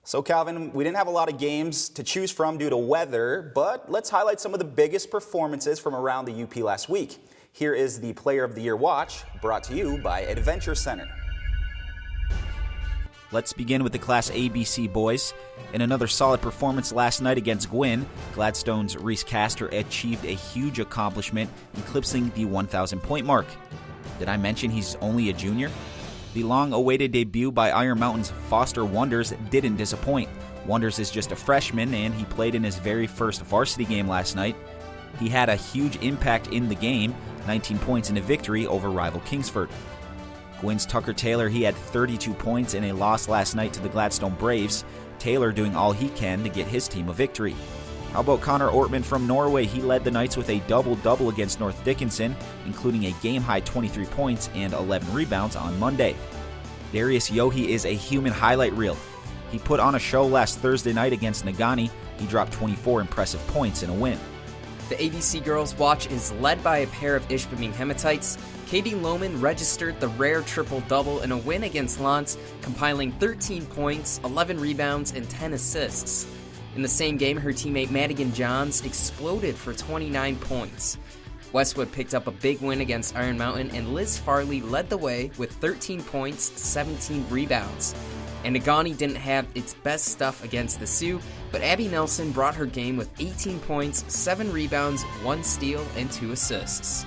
So Calvin, we didn't have a lot of games to choose from due to weather, but let's highlight some of the biggest performances from around the UP last week. Here is the Player of the Year Watch, brought to you by Adventure Center. Let's begin with the Class ABC boys. In another solid performance last night against Gwynn, Gladstone's Reese Castor achieved a huge accomplishment, eclipsing the 1,000-point mark. Did I mention he's only a junior? The long-awaited debut by Iron Mountain's Foster Wonders didn't disappoint. Wonders is just a freshman, and he played in his very first varsity game last night. He had a huge impact in the game, 19 points in a victory over rival Kingsford. Gwynn's Tucker Taylor, he had 32 points in a loss last night to the Gladstone Braves. Taylor doing all he can to get his team a victory. How about Connor Ortman from Norway? He led the Knights with a double-double against North Dickinson, including a game-high 23 points and 11 rebounds on Monday. Darius Yohe is a human highlight reel. He put on a show last Thursday night against Nagani. He dropped 24 impressive points in a win. The ABC Girls Watch is led by a pair of Ishpeming Hematites. Katie Lohman registered the rare triple-double in a win against Lance, compiling 13 points, 11 rebounds, and 10 assists. In the same game, her teammate Madigan Johns exploded for 29 points. Westwood picked up a big win against Iron Mountain, and Liz Farley led the way with 13 points, 17 rebounds. And Nagani didn't have its best stuff against the Sioux, but Abby Nelson brought her game with 18 points, 7 rebounds, 1 steal, and 2 assists.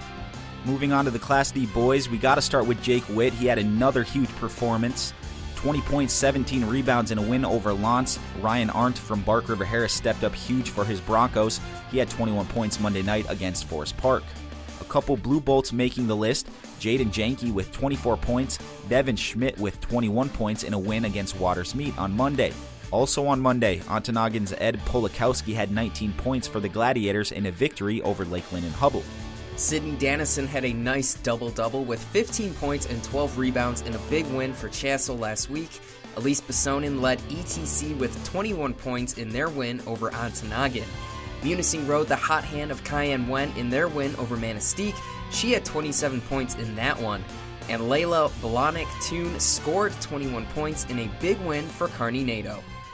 Moving on to the Class D boys, we got to start with Jake Witt. He had another huge performance. 20 points, 17 rebounds in a win over Lance. Ryan Arndt from Bark River Harris stepped up huge for his Broncos. He had 21 points Monday night against Forest Park. A couple Blue Bolts making the list. Jaden Janke with 24 points. Devin Schmidt with 21 points in a win against Waters Meat on Monday. Also on Monday, Ontonagon's Ed Polakowski had 19 points for the Gladiators in a victory over Lakeland and Hubble. Sydney Dannison had a nice double-double with 15 points and 12 rebounds in a big win for Chassell last week. Elise Bessonen led ETC with 21 points in their win over Ontonagon. Munising rode the hot hand of Cayenne Wen in their win over Manistee. She had 27 points in that one. And Layla Bolanik Toon scored 21 points in a big win for Kearney NATO.